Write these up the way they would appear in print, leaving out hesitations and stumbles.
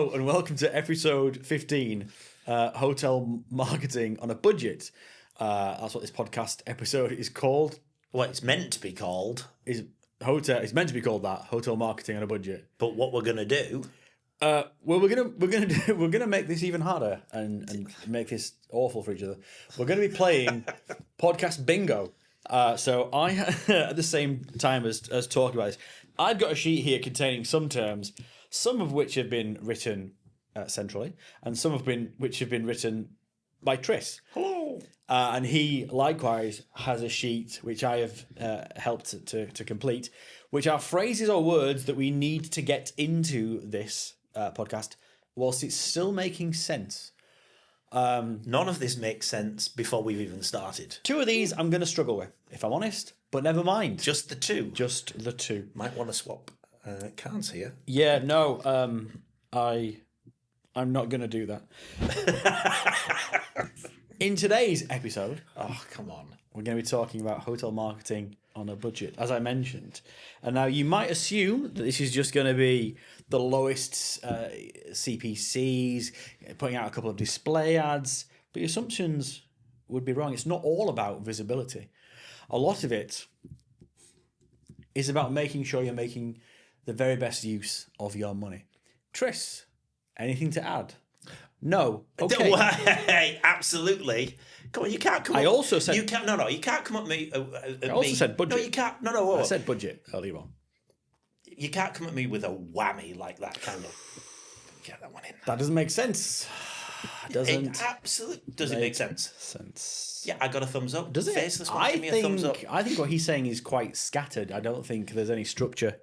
Hello and welcome to episode 15, Hotel Marketing on a Budget. That's what this podcast episode is called. What it's meant to be called. It's meant to be called that, Hotel Marketing on a Budget. But what we're gonna do? We're gonna make this even harder and make this awful for each other. We're gonna be playing podcast bingo. So I, at the same time as talking about this, I've got a sheet here containing some terms, some of which have been written centrally, and some which have been written by Tris. Hello. And he likewise has a sheet which I have helped to complete, which are phrases or words that we need to get into this podcast whilst it's still making sense. None of this makes sense before we've even started. Two of these I'm going to struggle with, if I'm honest, but never mind. Just the two. Just the two. Might want to swap cards here. Yeah, no, I'm not going to do that. In today's episode, Oh, come on. we're going to be talking about hotel marketing on a budget, as I mentioned. And now you might assume that this is just going to be the lowest CPCs, putting out a couple of display ads, but your assumptions would be wrong. It's not all about visibility. A lot of it is about making sure you're making the very best use of your money. Tris, anything to add? No. Okay. Hey, absolutely. Come on, you can't come. I also said you can't. No, you can't come at me. I also said budget. No, you can't. No. I said budget earlier on. You can't come at me with a whammy like that, can you? Get that one in. That doesn't make sense. Doesn't Does it make sense? Yeah, I got a thumbs up. Does it? Faceless one, give me a thumbs up. I think what he's saying is quite scattered. I don't think there's any structure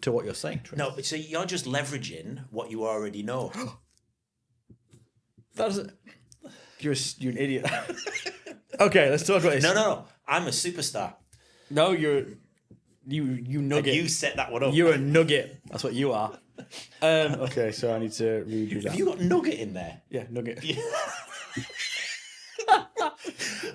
to what you're saying, Tris. No, so you're just leveraging what you already know. That doesn't. You're an idiot. Okay, let's talk about this. No. I'm a superstar. No, you nugget. And you set that one up. You're a nugget. That's what you are. Okay, so I need to redo that. Have you got nugget in there? Yeah, nugget. Yeah.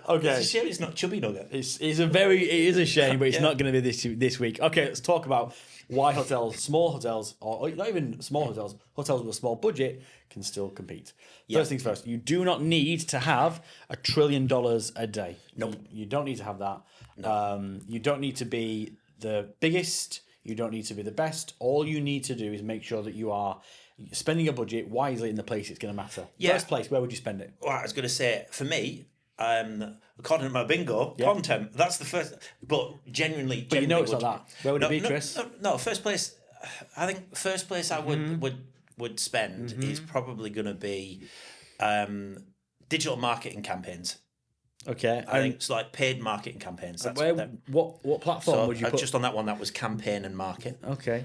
Okay. It's a shame it's not chubby nugget. It is a shame, but it's not going to be this week. Okay, let's talk about why small hotels, or not even small hotels with a small budget can still compete. First things first, you do not need to have $1 trillion a day. No. You don't need to have that. No. You don't need to be the biggest. You don't need to be the best. All you need to do is make sure that you are spending your budget wisely in the place it's going to matter. Yeah. First place, where would you spend it? Well, I was going to say, for me, according to my bingo, content, that's the first, but genuinely But you know it's not that. Where would it be, Chris? No, first place, I think first place I would spend is probably going to be digital marketing campaigns. Okay. I think it's like paid marketing campaigns. That's what platform would you put? Just on that one, that was campaign and market. Okay.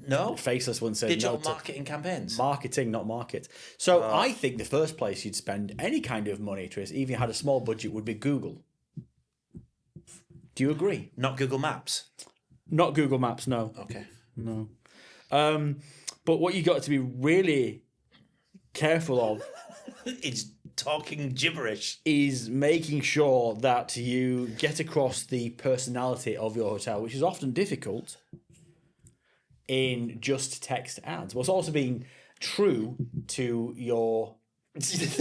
No. Faceless one said Digital no to marketing campaigns. marketing, not market. So I think the first place you'd spend any kind of money, Tris, even if you had a small budget, would be Google. Do you agree? Not Google Maps. Not Google Maps, no. Okay. No. But what you got to be really careful of It's talking gibberish. is making sure that you get across the personality of your hotel, which is often difficult in just text ads. Whilst also being true to your hotel.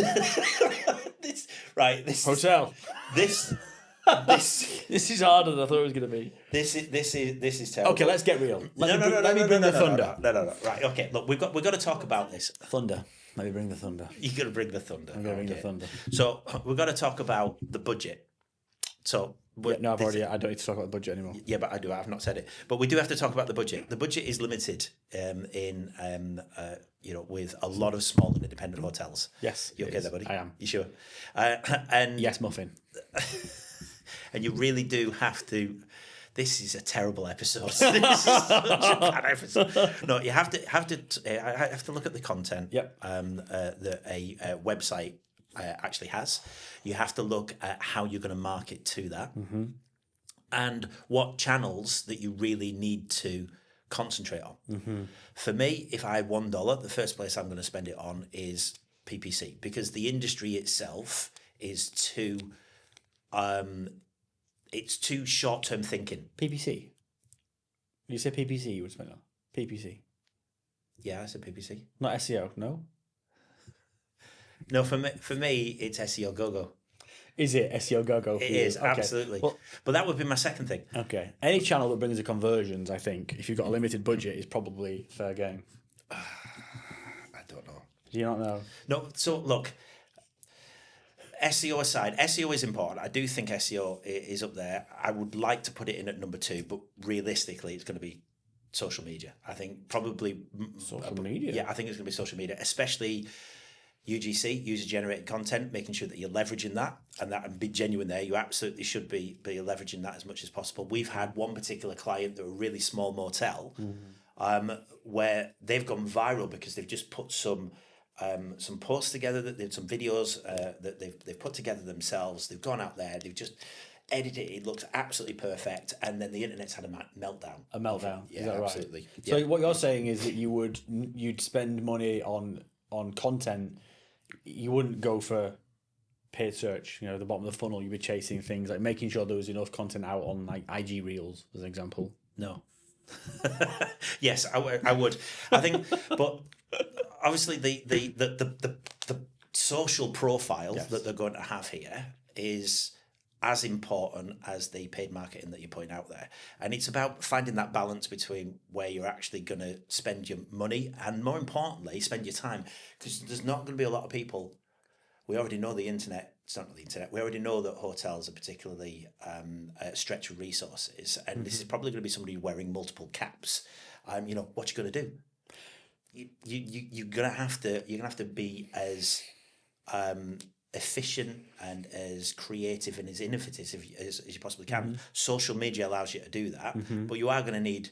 This This is harder than I thought it was going to be. This is terrible. Okay, let's get real. Let me No, bring the thunder. No. Right, okay. Look, we've got to talk about this. Thunder. Let me bring the thunder. You're gonna bring the thunder. I'm going to bring the thunder. So we've got to talk about the budget. So I don't need to talk about the budget anymore. Yeah, but I do. I've not said it, but we do have to talk about the budget. The budget is limited with a lot of small and independent hotels. Yes, you okay there, buddy? I am. You sure? And Yes, muffin. And you really do have to. This is a terrible episode. This is such a bad episode. No, you have to look at the content. Yep. That a website actually has. You have to look at how you're going to market to that, and what channels that you really need to concentrate on. For me, if I have $1, the first place I'm going to spend it on is PPC, because the industry itself is too. It's too short-term thinking. PPC. You say PPC, you would spend on PPC. Yeah, I said PPC. Not SEO. No. No, for me, it's SEO go-go. Is it SEO go-go for It you? is, Okay. absolutely. Well, But that would be my second thing. okay. Any channel that brings the conversions, I think, if you've got a limited budget, is probably fair game. I don't know. Do you not know? No, so look, SEO aside, SEO is important. I do think SEO is up there. I would like to put it in at number 2, but realistically, it's going to be social media. I think probably... Social media? Yeah, I think it's going to be social media, especially UGC, user-generated content, making sure that you're leveraging that and be genuine there. You absolutely should be leveraging that as much as possible. We've had one particular client that were a really small motel where they've gone viral because they've just put some posts together, that they've some videos that they've put together themselves. They've gone out there, they've just edited it. It looks absolutely perfect, and then the internet's had a meltdown. A meltdown. Yeah, is that absolutely. Right? So what you're saying is that you'd spend money on content. You wouldn't go for paid search. You know, the bottom of the funnel. You'd be chasing things like making sure there was enough content out on like IG Reels, as an example. No. Yes, I would. I think, but obviously the social profile that they're going to have here is as important as the paid marketing that you point out there. And it's about finding that balance between where you're actually going to spend your money and, more importantly, spend your time. Because there's not going to be a lot of people. We already know the internet. It's not the internet. We already know that hotels are particularly stretched with resources. And this is probably going to be somebody wearing multiple caps. You know, what you're going to do? You're going to have to be as efficient and as creative and as innovative as you possibly can. Social media allows you to do that, but you are going to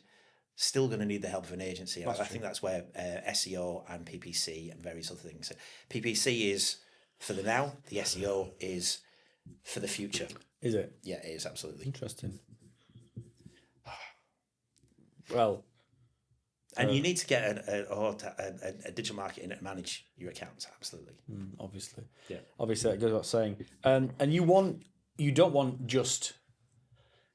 still going to need the help of an agency. I think that's where SEO and PPC and various other things. PPC is for the now. The SEO is for the future. Is it? Yeah, it is, absolutely. Interesting. Well, and you need to get a digital marketing to manage your accounts. Absolutely. Obviously. Yeah. Obviously, that goes without saying. And you don't want just,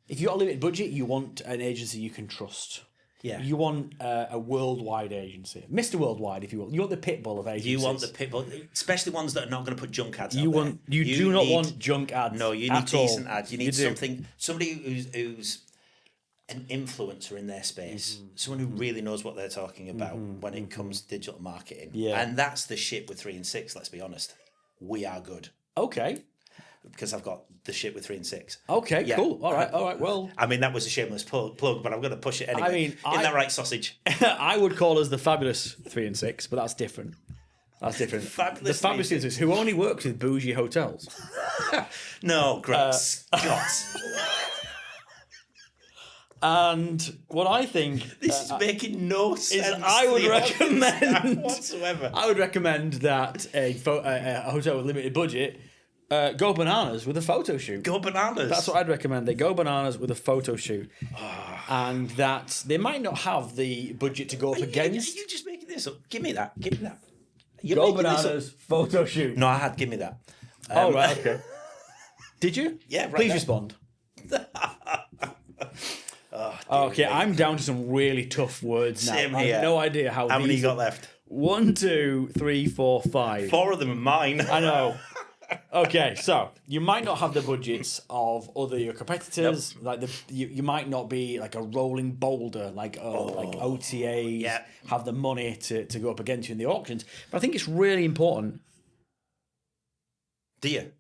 if you've got a limited budget, you want an agency you can trust. Yeah. You want a worldwide agency, Mr. Worldwide, if you will. You want the pitbull of agencies. You want the pitbull, especially ones that are not going to put junk ads. You out there. You do not want junk ads. No, you need decent ads. You need do. somebody who's an influencer in their space, someone who really knows what they're talking about when it comes to digital marketing. Yeah. And that's the shit with 3&6. Let's be honest, we are good. Okay. Because I've got the shit with 3&6. Okay, Yeah. cool. All right. Well, I mean, that was a shameless plug, but I'm going to push it anyway. I mean, in that right sausage. I would call us the fabulous 3&6, but that's different. That's different. Fabulous the fabulous 3&6, who only works with bougie hotels. No, great Scott. And what I think This is making no sense. is I would recommend whatsoever. I would recommend that a hotel with limited budget go bananas with a photo shoot. Go bananas. That's what I'd recommend. They go bananas with a photo shoot, and that they might not have the budget to go up against. Are you just making this up? Give me that. Give me that. Go bananas photo shoot. No, I had. Give me that. Oh right, okay. Did you? Yeah, right Please there. respond. Okay, I'm down to some really tough words now. Same I here. have no idea how How many these you got left? 1, 2, 3, 4, 5. 4 of them are mine. I know. Okay, so you might not have the budgets of other your competitors. Like you might not be like a rolling boulder, like OTAs. Yeah. Have the money to go up against you in the auctions. But I think it's really important. Do you?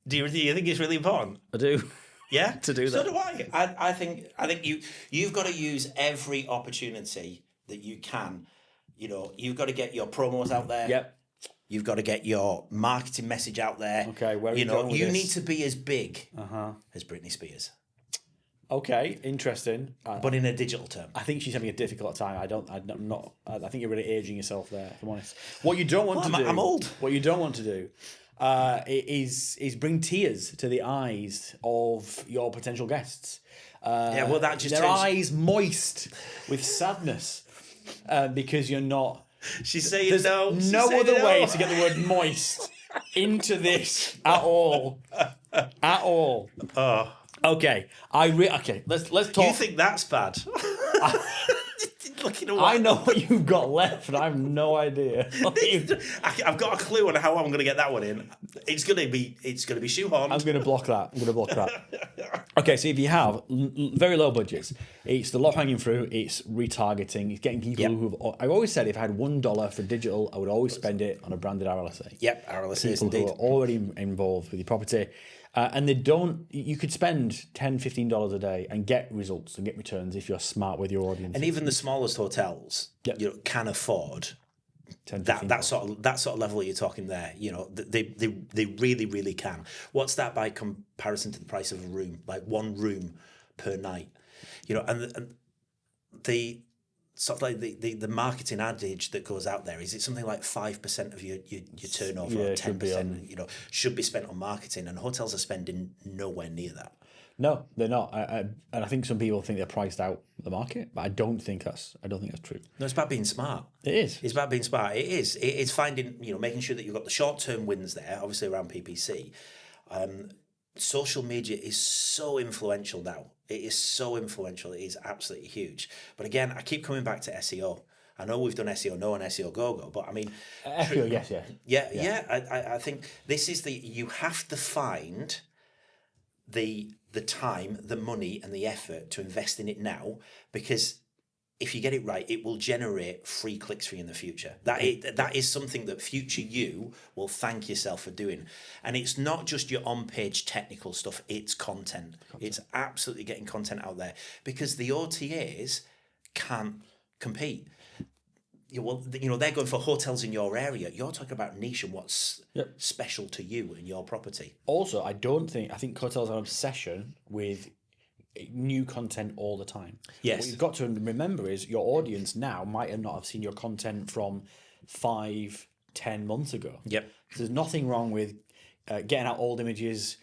Do you think it's really important? I do. Yeah, To do So that. do I. I think you've got to use every opportunity that you can. You know, you've got to get your promos out there. Yep. You've got to get your marketing message out there. Okay, where are you going with you this? need to be as big as Britney Spears, Okay, interesting. but in a digital term. I think she's having a difficult time. I think you're really aging yourself there, if I'm honest. What you don't want to do. I'm old. What you don't want to do is bring tears to the eyes of your potential guests. Yeah, well, that just their turns- eyes moist with sadness because you're not. She's saying There's no. She's no saying other no. way to get the word moist into this at all. At all. Oh, Okay, okay. Let's talk. you think that's bad? looking at I know what you've got left, and I have no idea. I've got a clue on how I'm going to get that one in. It's going to be shoehorned. I'm going to block that. Okay, so if you have very low budgets, it's the low hanging fruit. It's retargeting. It's getting people who. I've always said if I had $1 for digital, I would always spend it on a branded RLSA. Yep, RLSA People indeed. who are already involved with your property. And they don't. You could spend $10, $15 a day and get results and get returns if you're smart with your audience. And even the smallest hotels, can afford 10, that sort of level you're talking there. They really, really can. What's that by comparison to the price of a room? Like one room per night. And the sort of like the marketing adage that goes out there, is it something like 5% of your turnover or 10%? Should be spent on marketing, and hotels are spending nowhere near that. No, they're not. And I think some people think they're priced out of the market, but I don't think that's true. No, it's about being smart. It is. It's about being smart. It is. It's finding, making sure that you've got the short-term wins there, obviously around PPC. Social media is so influential now. It is so influential. It is absolutely huge. But again, I keep coming back to SEO. I know we've done SEO No and SEO Go-Go, but I mean... SEO, yes, yeah. Yeah. I think this is you have to find the time, the money and the effort to invest in it now, because if you get it right, it will generate free clicks for you in the future. That is something that future you will thank yourself for doing. And it's not just your on-page technical stuff, it's content. It's absolutely getting content out there, because the OTAs can't compete. They're going for hotels in your area. You're talking about niche and what's special to you and your property. Also, I think hotels have an obsession with new content all the time. Yes. What you've got to remember is your audience now might not have seen your content from 5-10 months ago. Yep. So there's nothing wrong with getting out old images,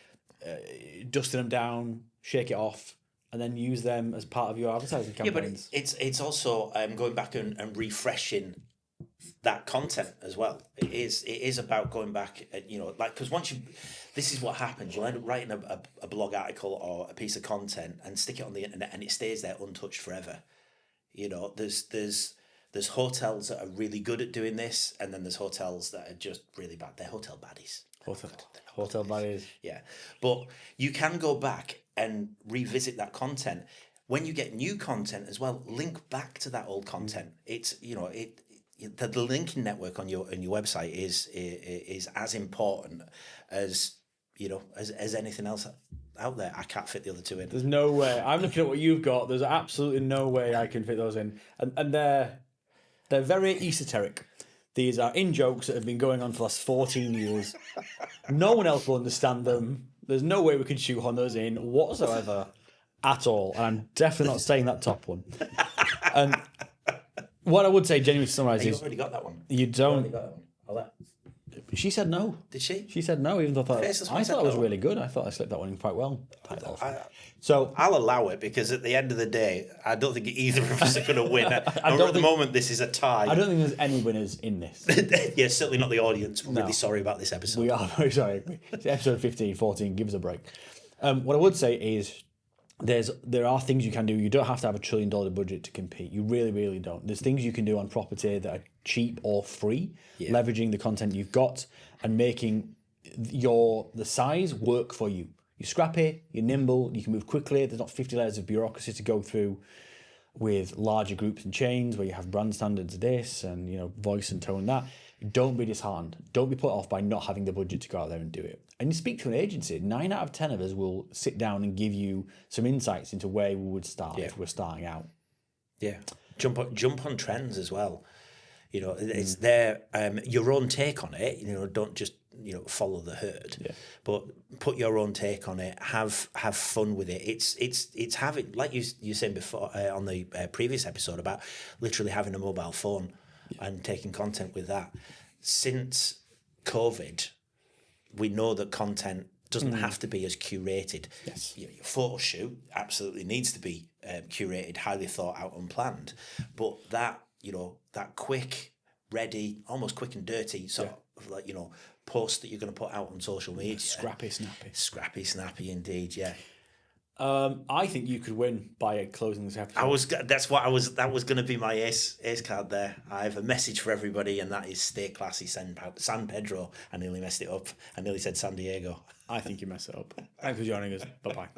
dusting them down, shake it off, and then use them as part of your advertising campaigns. Yeah, but it's also going back and refreshing that content as well. It is about going back, because once this is what happens. You'll end up writing a blog article or a piece of content and stick it on the internet, and it stays there untouched forever. There's hotels that are really good at doing this, and then there's hotels that are just really bad. They're hotel baddies. Hotel baddies. Yeah, but you can go back and revisit that content. When you get new content as well, link back to that old content. It's the linking network on your website is as important as as anything else out there. I can't fit the other two in. There's no way. I'm looking at what you've got. There's absolutely no way I can fit those in, and they're very esoteric. These are in-jokes that have been going on for the last 14 years. No one else will understand them. There's no way we can shoehorn those in whatsoever at all. And I'm definitely not saying that top one. And what I would say, genuinely to summarise, is... You've already got that one. You don't... I'll She said no. Did she? She said no, even though I thought it was really good. I thought I slipped that one in quite well. So I'll allow it, because at the end of the day, I don't think either of us are going to win. At the moment, this is a tie. I don't think there's any winners in this. Yeah, certainly not the audience. We're really sorry about this episode. We are very sorry. It's episode 15, 14. Give us a break. What I would say is there are things you can do. You don't have to have $1 trillion budget to compete. You really, really don't. There's things you can do on property that are cheap or free, leveraging the content you've got and making the size work for you. You're scrappy, you're nimble, you can move quickly. There's not 50 layers of bureaucracy to go through with larger groups and chains where you have brand standards this and voice and tone that. Don't be disheartened. Don't be put off by not having the budget to go out there and do it. And you speak to an agency, 9 out of 10 of us will sit down and give you some insights into where we would start if we're starting out. Yeah. Jump on trends as well. It's their your own take on it. Don't just follow the herd, but put your own take on it. Have fun with it. It's having, like you said before on the previous episode, about literally having a mobile phone and taking content with that. Since COVID, we know that content doesn't have to be as curated. Yes. Your photo shoot absolutely needs to be curated, highly thought out and planned, but that quick, ready, almost quick and dirty sort of like post that you're going to put out on social media. Scrappy, snappy, indeed. Yeah. I think you could win by closing this episode. That was going to be my ace card there. I have a message for everybody, and that is stay classy, San Pedro. I nearly messed it up. I nearly said San Diego. I think you messed it up. Thanks for joining us. Bye bye.